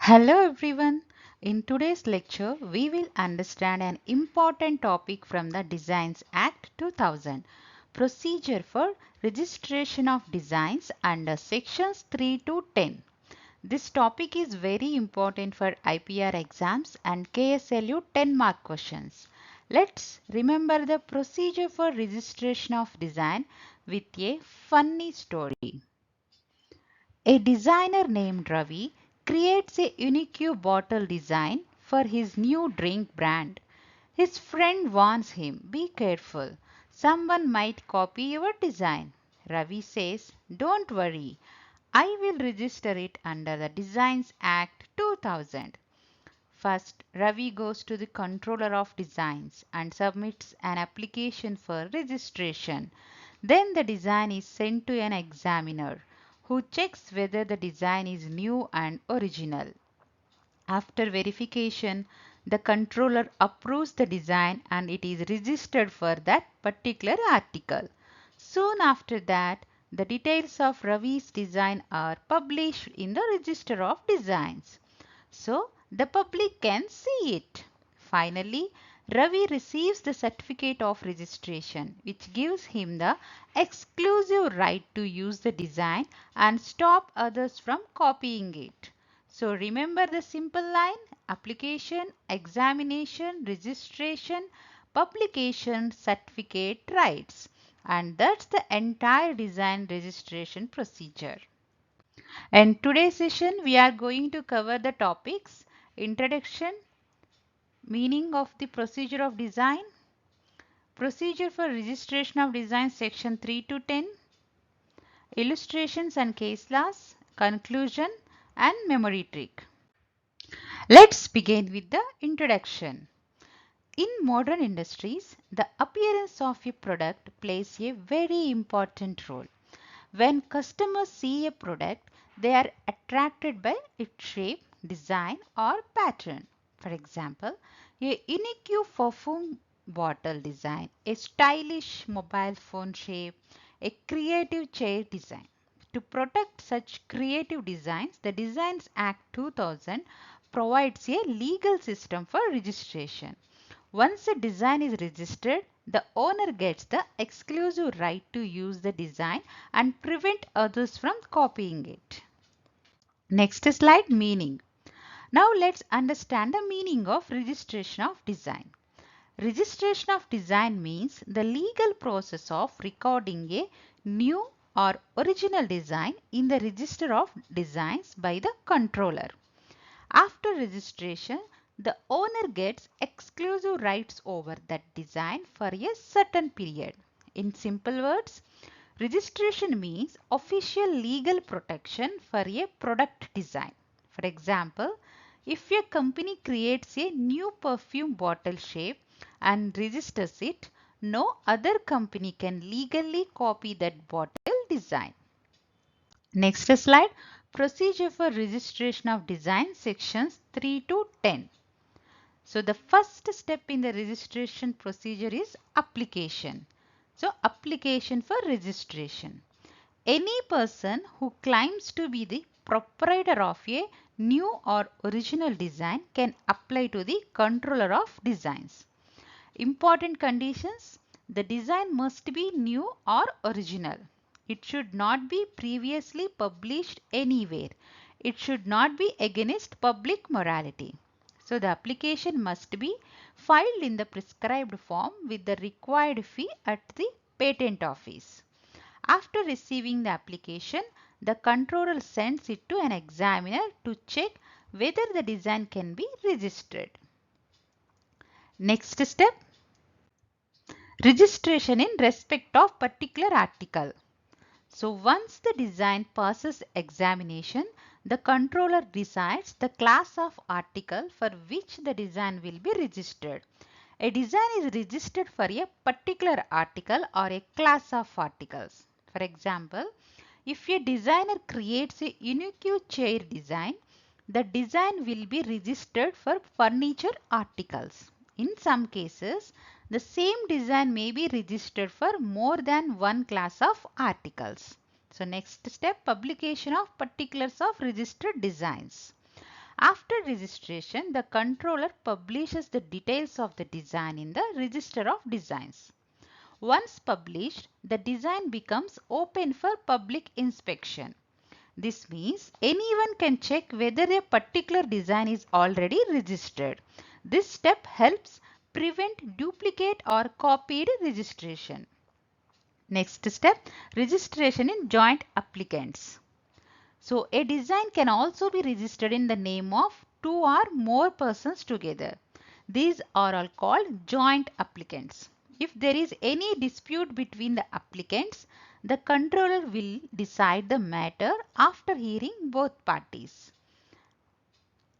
Hello everyone. In today's lecture, we will understand an important topic from the Designs Act 2000, procedure for registration of designs under sections 3 to 10. This topic is very important for IPR exams and KSLU 10 mark questions. Let's remember the procedure for registration of design with a funny story. A designer named Ravi creates a unique bottle design for his new drink brand. His friend warns him, "Be careful, someone might copy your design." Ravi says, "Don't worry, I will register it under the Designs Act 2000. First, Ravi goes to the controller of designs and submits an application for registration. Then the design is sent to an examiner who checks whether the design is new and original. After verification, the controller approves the design and it is registered for that particular article. Soon after that, the details of Ravi's design are published in the Register of Designs, so the public can see it. Finally, Ravi receives the certificate of registration, which gives him the exclusive right to use the design and stop others from copying it. So remember the simple line: application, examination, registration, publication, certificate, rights. And that's the entire design registration procedure. In today's session, we are going to cover the topics: introduction, meaning of the procedure of design, procedure for registration of design section 3 to 10, illustrations and case laws, conclusion and memory trick. Let's begin with the introduction. In modern industries, the appearance of a product plays a very important role. When customers see a product, they are attracted by its shape, design or pattern. For example, a unique perfume bottle design, a stylish mobile phone shape, a creative chair design. To protect such creative designs, the Designs Act 2000 provides a legal system for registration. Once a design is registered, the owner gets the exclusive right to use the design and prevent others from copying it. Next slide, meaning. Now let's understand the meaning of registration of design. Registration of design means the legal process of recording a new or original design in the register of designs by the controller. After registration, the owner gets exclusive rights over that design for a certain period. In simple words, registration means official legal protection for a product design. For example, if a company creates a new perfume bottle shape and registers it, no other company can legally copy that bottle design. Next slide, procedure for registration of design sections 3 to 10. So the first step in the registration procedure is application. So application for registration. Any person who claims to be the proprietor of a new or original design can apply to the controller of designs. Important conditions: the design must be new or original. It should not be previously published anywhere. It should not be against public morality. So the application must be filed in the prescribed form with the required fee at the patent office. After receiving the application, the controller sends it to an examiner to check whether the design can be registered. Next step, registration in respect of particular article. So once the design passes examination, the controller decides the class of article for which the design will be registered. A design is registered for a particular article or a class of articles. For example, if a designer creates a unique chair design, the design will be registered for furniture articles. In some cases, the same design may be registered for more than one class of articles. So next step, publication of particulars of registered designs. After registration, the controller publishes the details of the design in the Register of Designs. Once published, the design becomes open for public inspection. This means anyone can check whether a particular design is already registered. This step helps prevent duplicate or copied registration. Next step, registration in joint applicants. So a design can also be registered in the name of two or more persons together. These are all called joint applicants. If there is any dispute between the applicants, the controller will decide the matter after hearing both parties.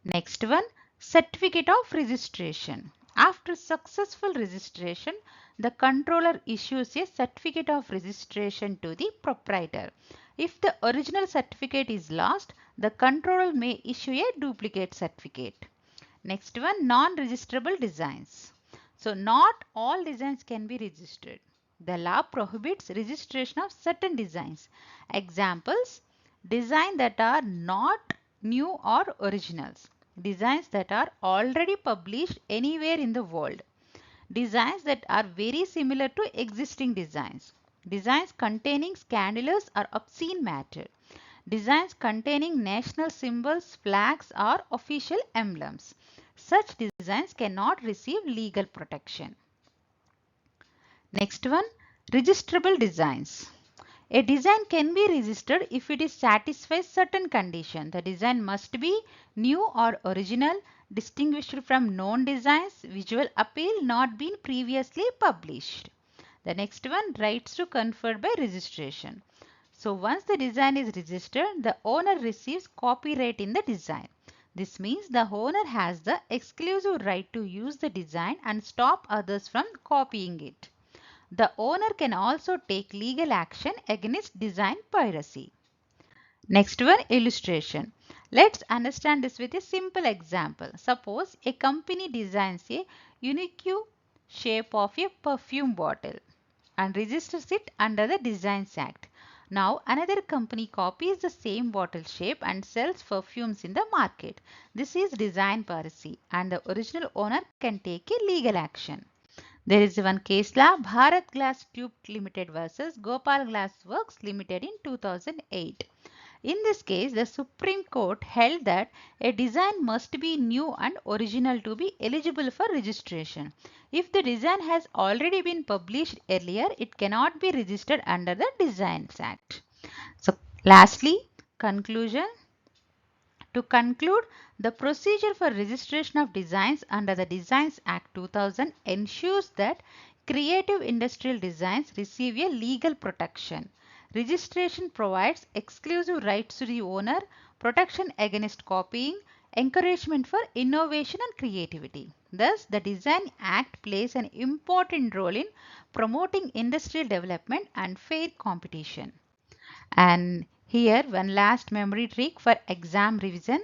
Next one, certificate of registration. After successful registration, the controller issues a certificate of registration to the proprietor. If the original certificate is lost, the controller may issue a duplicate certificate. Next one, non-registrable designs. So not all designs can be registered. The law prohibits registration of certain designs. Examples, designs that are not new or originals. Designs that are already published anywhere in the world. Designs that are very similar to existing designs. Designs containing scandalous or obscene matter. Designs containing national symbols, flags or official emblems. Such designs cannot receive legal protection. Next one, registrable designs. A design can be registered if it satisfies certain conditions. The design must be new or original, distinguished from known designs, visual appeal, not been previously published. The next one, rights to conferred by registration. So once the design is registered, the owner receives copyright in the design. This means the owner has the exclusive right to use the design and stop others from copying it. The owner can also take legal action against design piracy. Next one, illustration. Let's understand this with a simple example. Suppose a company designs a unique shape of a perfume bottle and registers it under the Designs Act. Now another company copies the same bottle shape and sells perfumes in the market. This is design piracy and the original owner can take a legal action. There is one case law, Bharat Glass Tube Ltd versus Gopal Glass Works Ltd in 2008. In this case, the Supreme Court held that a design must be new and original to be eligible for registration. If the design has already been published earlier, it cannot be registered under the Designs Act. So, lastly, conclusion. To conclude, the procedure for registration of designs under the Designs Act 2000 ensures that creative industrial designs receive a legal protection. Registration provides exclusive rights to the owner, protection against copying, encouragement for innovation and creativity. Thus, the Design Act plays an important role in promoting industrial development and fair competition. And here one last memory trick for exam revision.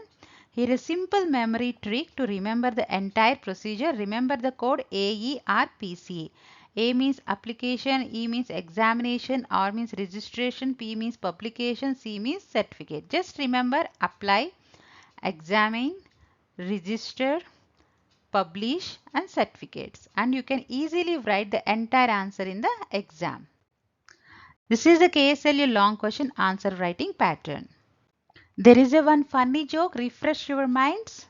Here a simple memory trick to remember the entire procedure. Remember the code AERPC. A means application, E means examination, R means registration, P means publication, C means certificate. Just remember apply, examine, register, publish and certificates. And you can easily write the entire answer in the exam. This is the KSLU long question answer writing pattern. There is a one funny joke, refresh your minds.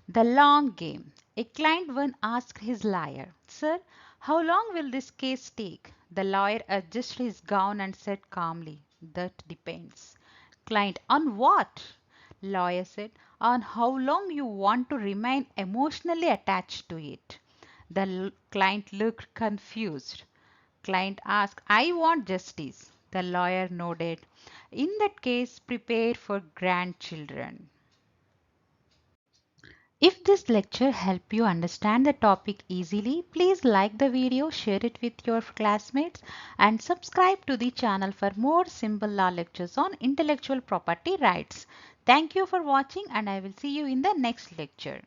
The long game. A client one asked his lawyer, "Sir, how long will this case take?" The lawyer adjusted his gown and said calmly, "That depends." Client, "On what?" Lawyer said, "On how long you want to remain emotionally attached to it." The client looked confused. Client asked, "I want justice." The lawyer nodded. "In that case, prepare for grandchildren." If this lecture helped you understand the topic easily, please like the video, share it with your classmates and subscribe to the channel for more simple law lectures on intellectual property rights. Thank you for watching and I will see you in the next lecture.